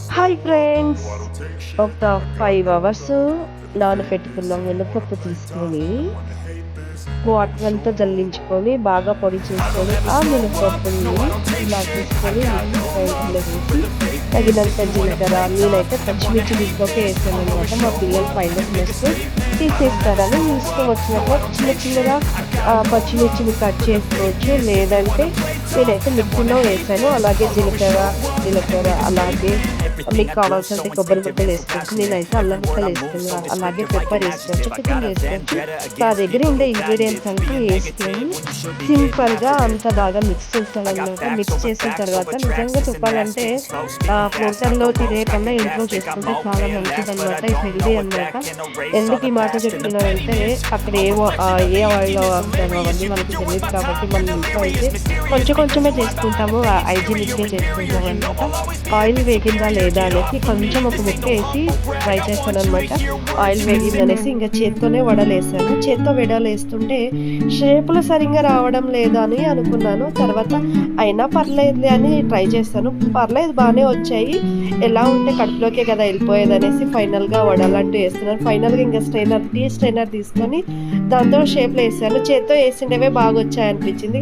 Hi friends, ఒక 5 hours నానబెట్టుకున్న మినపప్పు తీసుకొని వాటర్ అంతా జల్లించుకొని బాగా పొడి చేసుకొని ఆ మినపప్పుని ఇలా తీసుకొని మిక్సీ గ్రైండర్లో వేసి తగినంత జీలకర్ర, నేనైతే పచ్చిమిర్చి దీంట్లోకే వేసాను అనమాట. మా పిల్లలు పైన వేస్తే తీసేస్తారని మీ ఇష్టం వచ్చినట్లు చిన్న చిన్నగా పచ్చిమిర్చిని కట్ చేసుకోవచ్చు. లేదంటే నేనైతే మిక్సీలో వేసాను. అలాగే జీలకర్ర అలాగే మీకు కావాల్సినంత కొబ్బరి ముక్కలు వేసుకోవచ్చు. నేనైతే అల్లం ముక్కలు వేసుకున్నాను. అలాగే పెప్పర్ వేసుకోవచ్చు, చికెన్ వేసుకోవచ్చు. నా దగ్గర ఉండే ఇంగ్రీడియంట్స్ అంతా వేసుకొని సింపుల్గా అంత బాగా మిక్స్ చేస్తానన్నమాట. మిక్స్ చేసిన తర్వాత నిజంగా చెప్పాలంటే హోటల్లో తినే కన్నా ఇంట్లో చేసుకుంటే చాలా మంచిదన్నమాట. ఇది హెల్దీ అనమాట. ఎందుకు ఈ మాట చెప్తున్నానంటే అక్కడ ఏ ఆయిల్లో వాడతామో అవన్నీ మనకి తెలియదు కాబట్టి మనం ఇంట్లో అయితే కొంచెం కొంచెమే చేసుకుంటాము. హైజీనిక్గా చేసుకుంటాం అనమాట. ఆయిల్ వేగిందా లేదా అనేసి కొంచెం ఒక ముక్క వేసి ఫ్రై చేస్తాను అనమాట. ఆయిల్ వేగిందనేసి ఇంకా చేత్తోనే వడలేసాను. చేత్తో వడలేస్తుంటే షేపులు సరిగ్గా రావడం లేదా అని అనుకున్నాను. తర్వాత అయినా పర్లేదులే అని ట్రై చేస్తాను. పర్లేదు, బాగానే వచ్చాయి. ఎలా ఉంటే కడుపులోకే కదా వెళ్ళిపోయేది అనేసి ఫైనల్గా వడలంటూ వేస్తున్నాను. ఫైనల్గా ఇంకా టీ స్ట్రైనర్ తీసుకొని దాంతో షేప్లో వేసాను. చేత్తో వేసిండేవే బాగా వచ్చాయి అనిపించింది.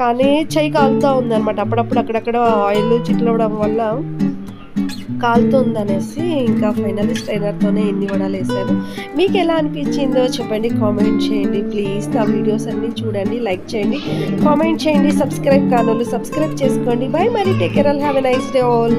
కానీ చెయ్యి కాలుతూ ఉందన్నమాట. అప్పుడప్పుడు అక్కడక్కడ ఆయిల్ చిట్లవడం వల్ల కాలుతుందనేసి ఇంకా ఫైనల్లీ స్ట్రైనర్తోనే ఎన్ని వడలు వేసాను. మీకు ఎలా అనిపించిందో చెప్పండి, కామెంట్ చేయండి ప్లీజ్. నా వీడియోస్ అన్నీ చూడండి, లైక్ చేయండి, కామెంట్ చేయండి. సబ్స్క్రైబ్ కానోళ్ళు సబ్స్క్రైబ్ చేసుకోండి. బై, మరి take care, have a nice day all.